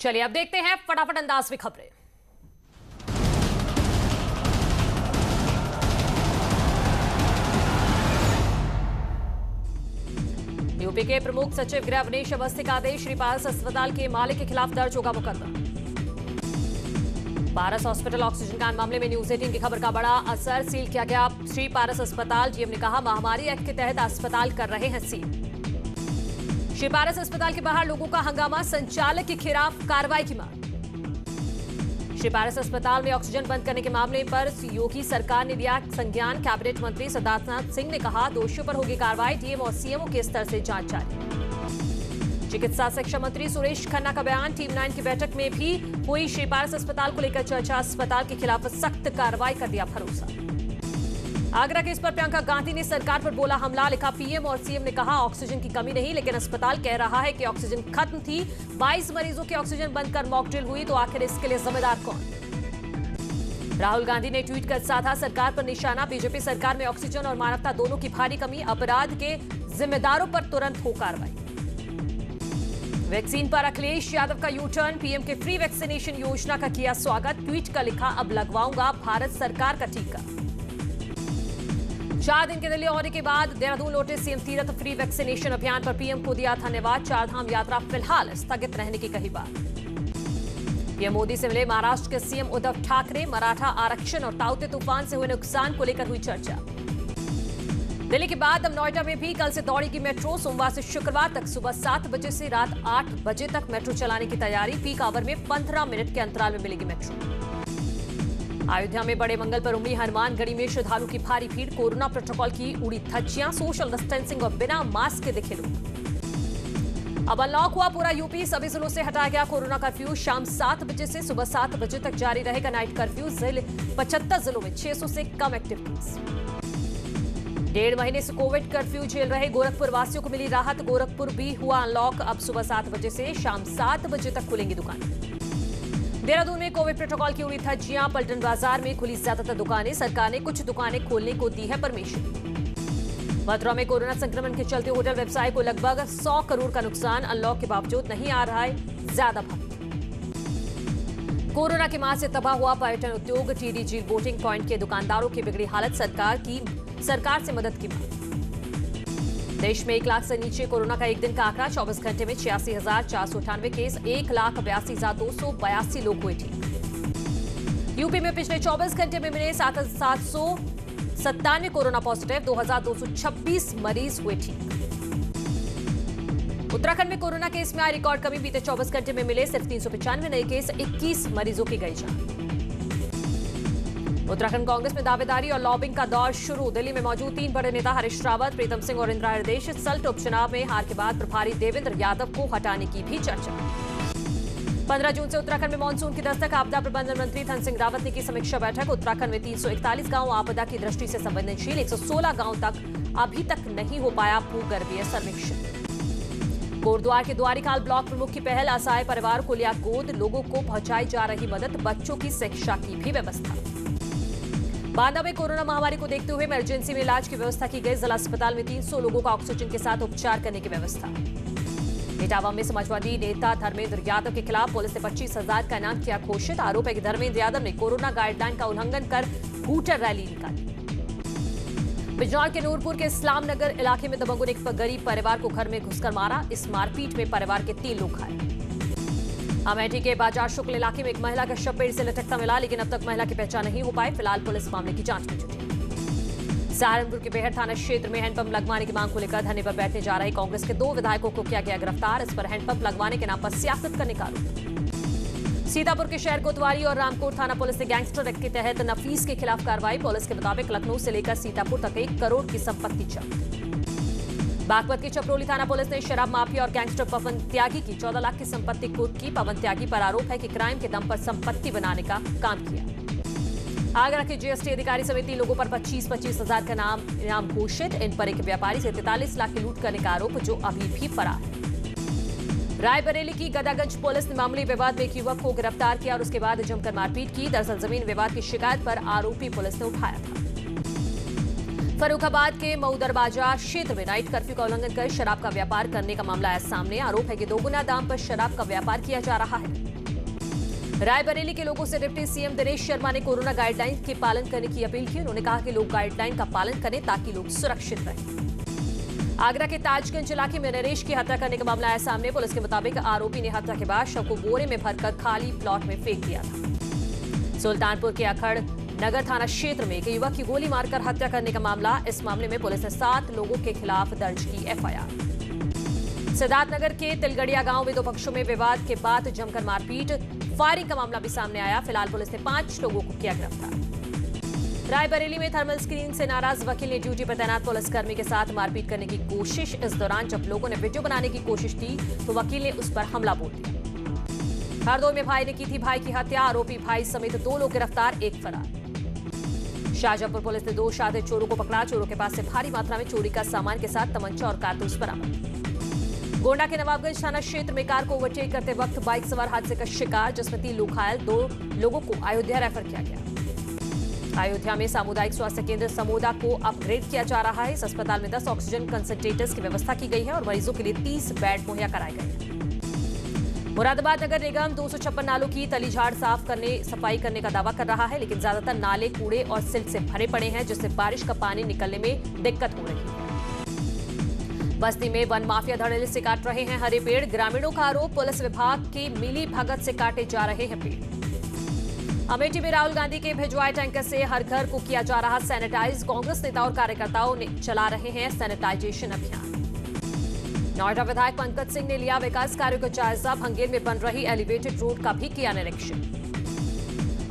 चलिए अब देखते हैं फटाफट अंदाज में खबरें। यूपी के प्रमुख सचिव गृह अवनीश अवस्थी का आदेश, श्री पारस अस्पताल के मालिक के खिलाफ दर्ज होगा मुकदमा। पारस हॉस्पिटल ऑक्सीजन कांड मामले में न्यूज 18 की खबर का बड़ा असर, सील किया गया श्री पारस अस्पताल। डीएम ने कहा महामारी एक्ट के तहत अस्पताल कर रहे हैं सील। श्री पारस अस्पताल के बाहर लोगों का हंगामा, संचालक के खिलाफ कार्रवाई की मांग। श्री पारस अस्पताल में ऑक्सीजन बंद करने के मामले पर योगी सरकार ने लिया संज्ञान। कैबिनेट मंत्री सिद्धार्थनाथ सिंह ने कहा दोषियों पर होगी कार्रवाई। डीएम और सीएमओ के स्तर से जांच जारी। चिकित्सा शिक्षा मंत्री सुरेश खन्ना का बयान, टीम 9 की बैठक में भी हुई श्री पारस अस्पताल को लेकर चर्चा। अस्पताल के खिलाफ सख्त कार्रवाई कर दिया भरोसा। आगरा केस पर प्रियंका गांधी ने सरकार पर बोला हमला, लिखा पीएम और सीएम ने कहा ऑक्सीजन की कमी नहीं, लेकिन अस्पताल कह रहा है कि ऑक्सीजन खत्म थी। 22 मरीजों की ऑक्सीजन बंद कर मॉकड्रिल हुई, तो आखिर इसके लिए जिम्मेदार कौन? राहुल गांधी ने ट्वीट कर साधा सरकार पर निशाना। बीजेपी सरकार में ऑक्सीजन और मानवता दोनों की भारी कमी, अपराध के जिम्मेदारों पर तुरंत हो कार्रवाई। वैक्सीन पर अखिलेश यादव का यू टर्न, पीएम के फ्री वैक्सीनेशन योजना का किया स्वागत। ट्वीट का लिखा अब लगवाऊंगा भारत सरकार का टीका। 4 दिन के दिल्ली दौरे के बाद देहरादून लौटे सीएम तीरथ, फ्री वैक्सीनेशन अभियान पर पीएम को दिया धन्यवाद। चारधाम यात्रा फिलहाल स्थगित रहने की कही बात। पीएम मोदी से मिले महाराष्ट्र के सीएम उद्धव ठाकरे, मराठा आरक्षण और ताउते तूफान से हुए नुकसान को लेकर हुई चर्चा। दिल्ली के बाद अब नोएडा में भी कल से दौड़ेगी मेट्रो। सोमवार से शुक्रवार तक सुबह 7 बजे से रात 8 बजे तक मेट्रो चलाने की तैयारी। पीक आवर में 15 मिनट के अंतराल में मिलेगी मेट्रो। अयोध्या में बड़े मंगल पर उमड़ी हनुमानगढ़ी में श्रद्धालु की भारी भीड़। कोरोना प्रोटोकॉल की उड़ी धज्जियां, सोशल डिस्टेंसिंग और बिना मास्क के दिखे लोग। अब अनलॉक हुआ पूरा यूपी, सभी जिलों से हटाया गया कोरोना कर्फ्यू। शाम 7 बजे से सुबह 7 बजे तक जारी रहेगा नाइट कर्फ्यू। 75 जिलों में 600 से कम एक्टिव केस। 1.5 महीने से कोविड कर्फ्यू झेल रहे गोरखपुर वासियों को मिली राहत। गोरखपुर भी हुआ अनलॉक, अब सुबह 7 बजे से शाम 7 बजे तक खुलेंगी दुकानें। देहरादून में कोविड प्रोटोकॉल की उड़ी धज्जियां, पलटन बाजार में खुली ज्यादातर दुकानें। सरकार ने कुछ दुकानें खोलने को दी है परमिशन। मथुरा में कोरोना संक्रमण के चलते होटल व्यवसाय को लगभग 100 करोड़ का नुकसान। अनलॉक के बावजूद नहीं आ रहा है ज्यादा भक्त। कोरोना के मार से तबाह हुआ पर्यटन उद्योग। टीडी झील बोटिंग पॉइंट के दुकानदारों की बिगड़ी हालत, सरकार से मदद की मांग। देश में 1 लाख से नीचे कोरोना का एक दिन का आंकड़ा। 24 घंटे में 86,498 केस, 1,82,282 लोग हुए ठीक। यूपी में पिछले 24 घंटे में मिले 797 कोरोना पॉजिटिव, 2,226 मरीज हुए ठीक। उत्तराखंड में कोरोना केस में आई रिकॉर्ड कमी। बीते 24 घंटे में मिले सिर्फ 395 नए केस, 21 मरीजों की गई जान। उत्तराखंड कांग्रेस में दावेदारी और लॉबिंग का दौर शुरू। दिल्ली में मौजूद 3 बड़े नेता हरीश रावत, प्रीतम सिंह और इंदिरा हृदयेश सल्ट उपचुनाव में हार के बाद प्रभारी देवेंद्र यादव को हटाने की भी चर्चा। 15 जून से उत्तराखंड में मानसून की दस्तक। आपदा प्रबंधन मंत्री धन सिंह रावत ने की समीक्षा बैठक। उत्तराखंड में 341 गांव आपदा की दृष्टि से संवेदनशील, 116 गांव तक अभी तक नहीं हो पाया भूगर्भीय सर्वेक्षण। कोटद्वार के द्वारिकाल ब्लॉक प्रमुख की पहल, असहाय परिवार को लिया गोद, लोगों को पहुंचाई जा रही मदद, बच्चों की शिक्षा की भी व्यवस्था। बांदा में कोरोना महामारी को देखते हुए इमरजेंसी में इलाज की व्यवस्था की गई। जिला अस्पताल में 300 लोगों का ऑक्सीजन के साथ उपचार करने की व्यवस्था। इटावा में समाजवादी नेता धर्मेंद्र यादव के खिलाफ पुलिस ने 25,000 का इनाम किया घोषित। आरोप है कि धर्मेंद्र यादव ने कोरोना गाइडलाइन का उल्लंघन कर हूटर रैली निकाली। बिजनौर के नूरपुर के इस्लाम नगर इलाके में दबंगों ने एक गरीब परिवार को घर में घुसकर मारा। इस मारपीट में परिवार के 3 लोग घायल। अमेठी के बाजार शुक्ल इलाके में एक महिला का शव पेड़ से लटकता मिला, लेकिन अब तक महिला की पहचान नहीं हो पाई। फिलहाल पुलिस मामले की जांच में जुटी। सहारनपुर के बेहर थाना क्षेत्र में हैंडपंप लगवाने की मांग को लेकर धरने पर बैठने जा रहे कांग्रेस के 2 विधायकों को किया गया गिरफ्तार। इस पर हैंडपंप लगवाने के नाम पर सियासत करने का आरोप। सीतापुर के शहर कोतवाली और रामकोट थाना पुलिस ने गैंगस्टर एक्ट के तहत नफीस के खिलाफ कार्रवाई। पुलिस के मुताबिक लखनऊ से लेकर सीतापुर तक 1 करोड़ की संपत्ति जब्त। बागपत की चपरोली थाना पुलिस ने शराब माफिया और गैंगस्टर पवन त्यागी की 14 लाख की संपत्ति कुर्क की। पवन त्यागी पर आरोप है कि क्राइम के दम पर संपत्ति बनाने का काम किया। आगरा के जीएसटी अधिकारी समेत 3 लोगों पर 25-25 हजार का इनाम घोषित। इन पर एक व्यापारी से 43 लाख की लूट करने का आरोप, जो अभी भी फरार है। रायबरेली की गदागंज पुलिस ने मामूली विवाद में एक युवक को गिरफ्तार किया और उसके बाद जमकर मारपीट की। दरअसल जमीन विवाद की शिकायत पर आरोपी पुलिस ने उठाया था। फर्रुखाबाद के मऊ दरवाजा क्षेत्र में नाइट कर्फ्यू का उल्लंघन कर शराब का व्यापार करने का मामला आया सामने। आरोप है कि दोगुना दाम पर शराब का व्यापार किया जा रहा है। रायबरेली के लोगों से डिप्टी सीएम दिनेश शर्मा ने कोरोना गाइडलाइन के पालन करने की अपील की। उन्होंने कहा कि लोग गाइडलाइन का पालन करें ताकि लोग सुरक्षित रहें। आगरा के ताजगंज इलाके में नरेश की हत्या करने का मामला आया सामने। पुलिस के मुताबिक आरोपी ने हत्या के बाद शव को बोरे में भरकर खाली प्लॉट में फेंक दिया था। सुल्तानपुर के अखड़ नगर थाना क्षेत्र में एक युवक की गोली मारकर हत्या करने का मामला। इस मामले में पुलिस ने 7 लोगों के खिलाफ दर्ज की एफआईआर। सिद्धार्थनगर के तिलगड़िया गांव में 2 पक्षों में विवाद के बाद जमकर मारपीट, फायरिंग का मामला भी सामने आया। फिलहाल पुलिस ने 5 लोगों को किया गिरफ्तार। रायबरेली में थर्मल स्क्रीनिंग से नाराज वकील ने ड्यूटी पर तैनात पुलिसकर्मी के साथ मारपीट करने की कोशिश। इस दौरान जब लोगों ने वीडियो बनाने की कोशिश की तो वकील ने उस पर हमला बोल दिया। हरदोई में भाई ने की थी भाई की हत्या। आरोपी भाई समेत 2 लोग गिरफ्तार, 1 फरार। शाहजहांपुर पुलिस ने 2 शातिर चोरों को पकड़ा। चोरों के पास से भारी मात्रा में चोरी का सामान के साथ तमंचा और कारतूस बरामद। गोंडा के नवाबगंज थाना क्षेत्र में कार को ओवरटेक करते वक्त बाइक सवार हादसे का शिकार, जिसमें 3 लोग घायल। 2 लोगों को अयोध्या रेफर किया गया। अयोध्या में सामुदायिक स्वास्थ्य केंद्र समोदा को अपग्रेड किया जा रहा है। इस अस्पताल में 10 ऑक्सीजन कंसंट्रेटर्स की व्यवस्था की गई है और मरीजों के लिए 30 बेड मुहैया कराए गए हैं। मुरादाबाद नगर निगम 256 नालों की तलीझाड़ सफाई करने का दावा कर रहा है, लेकिन ज्यादातर नाले कूड़े और सिल्ट से भरे पड़े हैं, जिससे बारिश का पानी निकलने में दिक्कत हो रही है। बस्ती में वन माफिया धड़ल्ले से काट रहे हैं हरे पेड़। ग्रामीणों का आरोप, पुलिस विभाग की मिली भगत से काटे जा रहे हैं पेड़। अमेठी में राहुल गांधी के भिजवाए टैंकर से हर घर को किया जा रहा सैनिटाइज। कांग्रेस नेता और कार्यकर्ताओं ने चला रहे हैं सैनिटाइजेशन अभियान। नोएडा विधायक पंकज सिंह ने लिया विकास कार्यों का जायजा। भंगेर में बन रही एलिवेटेड रोड का भी किया निरीक्षण।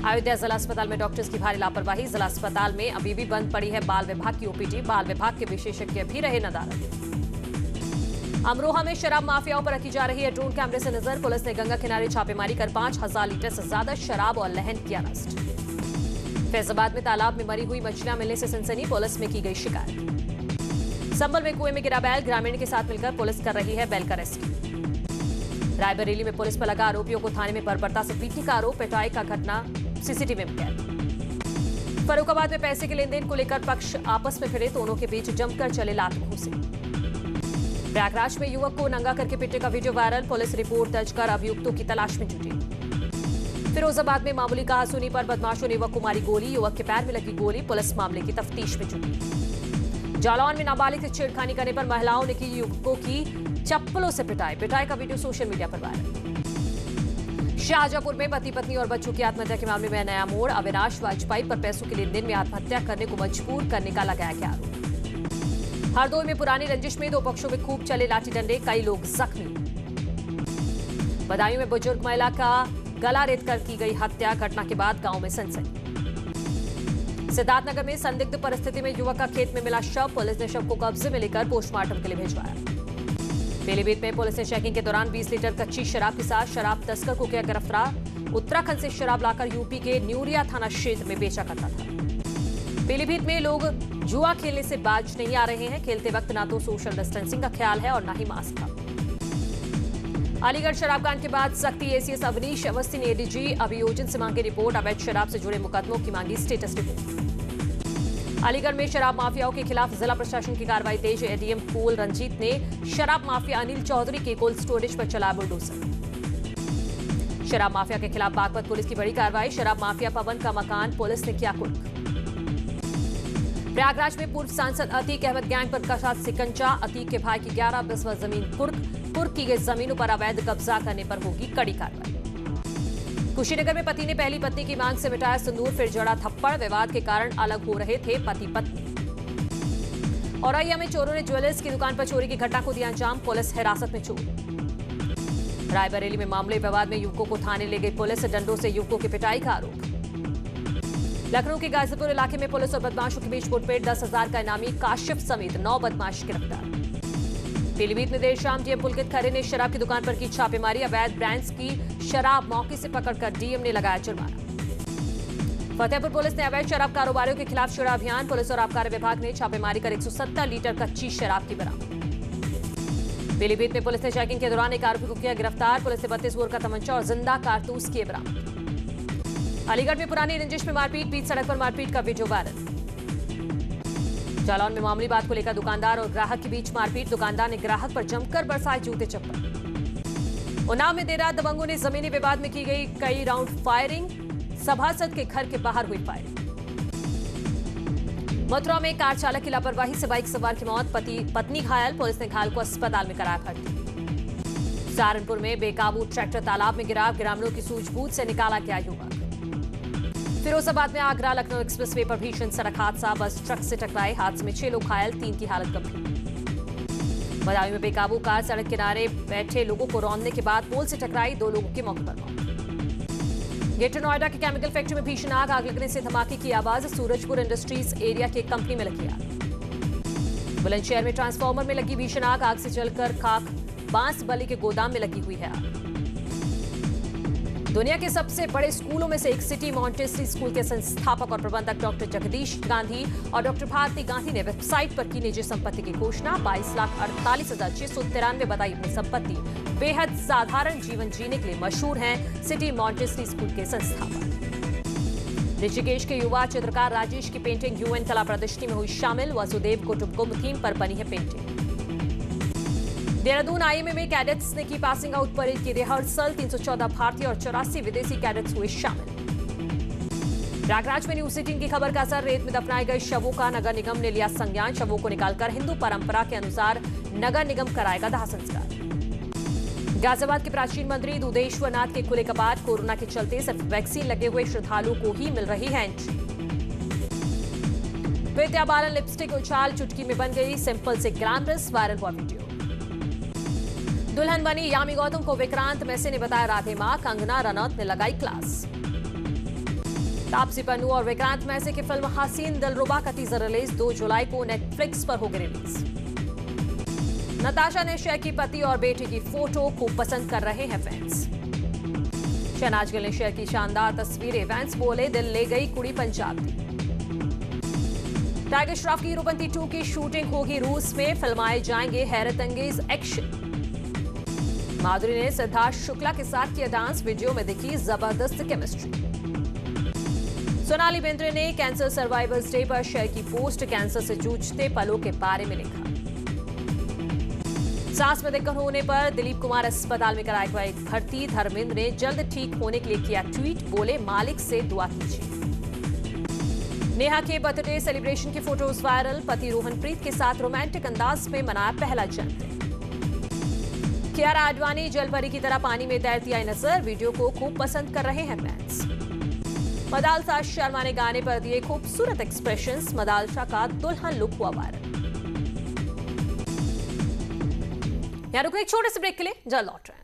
अयोध्या जिला अस्पताल में डॉक्टर्स की भारी लापरवाही। जिला अस्पताल में अभी भी बंद पड़ी है बाल विभाग की ओपीडी। बाल विभाग के विशेषज्ञ भी रहे नदारद। अमरोहा में शराब माफियाओं पर रखी जा रही है ड्रोन कैमरे से नजर। पुलिस ने गंगा किनारे छापेमारी कर 5000 लीटर से ज्यादा शराब और लहन किया नष्ट। फैजाबाद में तालाब में मरी हुई मछलियां मिलने से सनसनी, पुलिस में की गई शिकायत। संभल में कुएं में गिरा बैल, ग्रामीण के साथ मिलकर पुलिस कर रही है बैल का रेस्क्यू। रायबरेली में पुलिस पर लगा आरोपियों को थाने में बर्बरता से पीटने का आरोप। पिटाई का घटना सीसीटीवी में कैद। फर्रुखाबाद में पैसे के लेन देन को लेकर पक्ष आपस में भिड़े, दोनों के बीच जमकर चले लात घूंसे। प्रयागराज में युवक को नंगा करके पीटने का वीडियो वायरल। पुलिस रिपोर्ट दर्ज कर अभियुक्तों की तलाश में जुटी। फिरोजाबाद में मामूली कहासुनी पर बदमाशों ने युवक को मारी गोली। युवक के पैर में लगी गोली। पुलिस मामले की तफ्तीश में जुटी। जालौन में नाबालिग से छेड़खानी करने पर महिलाओं ने की युवकों की चप्पलों से पिटाई। पिटाई का वीडियो सोशल मीडिया पर वायरल। शाहजहांपुर में पति पत्नी और बच्चों की आत्महत्या के मामले में नया मोड़। अविनाश वाजपेयी पर पैसों के लेन देन में आत्महत्या करने को मजबूर करने का लगाया गया आरोप। हरदोई में पुरानी रंजिश में 2 पक्षों में खूब चले लाठी डंडे, कई लोग जख्मी। बदायूं में बुजुर्ग महिला का गला रेत कर की गई हत्या। घटना के बाद गांव में सनसनी। सिद्धार्थनगर में संदिग्ध परिस्थिति में युवक का खेत में मिला शव। पुलिस ने शव को कब्जे में लेकर पोस्टमार्टम के लिए भिजवाया। पीलीभीत में पुलिस ने चेकिंग के दौरान 20 लीटर कच्ची शराब के साथ शराब तस्कर को किया गिरफ्तार। उत्तराखंड से शराब लाकर यूपी के न्यूरिया थाना क्षेत्र में बेचा करता था। पीलीभीत में लोग जुआ खेलने से बाज नहीं आ रहे हैं। खेलते वक्त ना तो सोशल डिस्टेंसिंग का ख्याल है और ना ही मास्क का। अलीगढ़ शराबकांड के बाद सख्ती, एसीएस अवनीश अवस्थी ने एडीजी अभियोजन से मांगी रिपोर्ट। अवैध शराब से जुड़े मुकदमों की मांगी स्टेटस रिपोर्ट। अलीगढ़ में शराब माफियाओं के खिलाफ जिला प्रशासन की कार्रवाई तेज। एडीएम कोल रंजीत ने शराब माफिया अनिल चौधरी के कोल्ड स्टोरेज पर चला बुलडोजर। शराब माफिया के खिलाफ बागपत पुलिस की बड़ी कार्रवाई। शराब माफिया पवन का मकान पुलिस ने किया कुर्क। प्रयागराज में पूर्व सांसद अतीक अहमद गैंग पर कसा सिकंजा। अतीक के भाई की 11 बिस्वा जमीन कुर्क की गई जमीनों पर अवैध कब्जा करने पर होगी कड़ी कार्रवाई। कुशीनगर में पति ने पहली पत्नी की मांग से मिटाया सिंदूर, फिर जड़ा थप्पड़। विवाद के कारण अलग हो रहे थे पति पत्नी। औरैया में चोरों ने ज्वेलर्स की दुकान पर चोरी की घटना को दिया अंजाम। पुलिस हिरासत में चोर। रायबरेली में मामले विवाद में युवकों को थाने ले गई पुलिस। डंडों से युवकों की पिटाई का आरोप। लखनऊ के गाजीपुर इलाके में पुलिस और बदमाशों के बीच मुठभेड़। 10,000 का इनामी काशिफ समेत 9 बदमाश गिरफ्तार। पीलीभीत में देर शाम डीएम पुलकित खरे ने शराब की दुकान पर की छापेमारी। अवैध ब्रांड्स की शराब मौके से पकड़कर डीएम ने लगाया जुर्माना। फतेहपुर पुलिस ने अवैध शराब कारोबारियों के खिलाफ छेड़ा अभियान। पुलिस और आबकारी विभाग ने छापेमारी कर 170 लीटर कच्ची शराब की बरामद। पीलीभीत में पुलिस ने चेकिंग के दौरान एक आरोपी को किया गिरफ्तार। पुलिस ने 32 बोर का तमंचा और जिंदा कारतूस किए बरामद। अलीगढ़ में पुरानी रंजिश में मारपीट, बीच सड़क पर मारपीट का वीडियो वायरल। जालौन में मामूली बात को लेकर दुकानदार और ग्राहक के बीच मारपीट। दुकानदार ने ग्राहक पर जमकर बरसाए जूते चप्पल। उन्नाव में देर रात दबंगों ने जमीनी विवाद में की गई कई राउंड फायरिंग, सभासद के घर के बाहर हुई फायरिंग। मथुरा में कार चालक की लापरवाही से बाइक सवार की मौत, पत्नी घायल, पुलिस ने घायल को अस्पताल में कराया भर्ती। सहारनपुर में बेकाबू ट्रैक्टर तालाब में गिरा, ग्रामीणों की सूझबूझ से निकाला गया युवक। फिरोजाबाद में आगरा लखनऊ एक्सप्रेसवे पर भीषण सड़क हादसा, बस ट्रक से टकराए, हादसे में 6 लोग घायल, 3 की हालत गंभीर। बदायूं में बेकाबू कार सड़क किनारे बैठे लोगों को रौंदने के बाद पोल से टकराई, 2 लोगों की मौके पर मौत। ग्रेटर नोएडा के केमिकल फैक्ट्री में भीषण आग लगने से धमाके की आवाज, सूरजपुर इंडस्ट्रीज एरिया की एक कंपनी में लगी आग। बुलंदशहर में ट्रांसफार्मर में लगी भीषण आग से जलकर खाक, बांस बली के गोदाम में लगी हुई है आग। दुनिया के सबसे बड़े स्कूलों में से एक सिटी मॉन्टेसरी स्कूल के संस्थापक और प्रबंधक डॉक्टर जगदीश गांधी और डॉक्टर भारती गांधी ने वेबसाइट पर की निजी संपत्ति की घोषणा। 22,48,693 बताई अपनी संपत्ति। बेहद साधारण जीवन जीने के लिए मशहूर हैं सिटी मॉन्टेसरी स्कूल के संस्थापक। ऋषिकेश के युवा चित्रकार राजेश की पेंटिंग यूएन कला प्रदर्शनी में हुई शामिल। वसुदेव कुटुंबकम थीम पर बनी है पेंटिंग। देहरादून आईएमए में कैडेट्स ने की पासिंग आउट परेड की रिहर्सल, 314 भारतीय और 84 विदेशी कैडेट्स हुए शामिल। प्रयागराज में न्यूज सिटिंग की खबर का असर, रेत में दफनाए गए शवों का नगर निगम ने लिया संज्ञान। शवों को निकालकर हिंदू परंपरा के अनुसार नगर निगम कराएगा दाह संस्कार। गाजियाबाद के प्राचीन मंदिर दुधेश्वर नाथ के खुले कपाट, कोरोना के चलते सिर्फ वैक्सीन लगे हुए श्रद्धालुओं को ही मिल रही है एंट्री। विद्या बालन लिपस्टिक उछाल चुटकी में बन गई, सिंपल से ग्लैमरस, वायरल हुआ वीडियो। दुल्हन बनी यामी गौतम को विक्रांत मैसे ने बताया राधे मां, कंगना रनौत ने लगाई क्लास। तापसी पन्नू और विक्रांत मैसे की फिल्म हसीन दिलरुबा का टीजर रिलीज, 2 जुलाई को नेटफ्लिक्स पर होगी रिलीज। नताशा ने शेयर की पति और बेटे की फोटो, खूब पसंद कर रहे हैं फैंस। शहनाज गिल ने शेयर की शानदार तस्वीरें, फैंस बोले दिल ले गई कुड़ी पंजाब दी। टाइगर श्रॉफ की हीरोपंती 2 की शूटिंग होगी रूस में, फिल्माए जाएंगे हैरत अंगेज एक्शन। माधुरी ने सिद्धार्थ शुक्ला के साथ किया डांस, वीडियो में दिखी जबरदस्त केमिस्ट्री। सोनाली बेंद्रे ने कैंसर सर्वाइवर्स डे पर शेयर की पोस्ट, कैंसर से जूझते पलों के बारे में लिखा। सांस में दिक्कत होने पर दिलीप कुमार अस्पताल में कराया गया भर्ती, धर्मेंद्र ने जल्द ठीक होने के लिए किया ट्वीट, बोले मालिक से दुआ कीजिए। नेहा के बर्थडे सेलिब्रेशन की फोटोज वायरल, पति रोहनप्रीत के साथ रोमांटिक अंदाज में मनाया पहला जन्मदिन। कियारा आडवाणी जलपरी की तरह पानी में तैरती आई नजर, वीडियो को खूब पसंद कर रहे हैं फैंस। मदालसा शर्मा ने गाने पर दिए खूबसूरत एक्सप्रेशंस, मदालसा का दुल्हन लुक हुआ वायरल। यहाँ रुको एक छोटे से ब्रेक के लिए, जल्द लौट रहे हैं।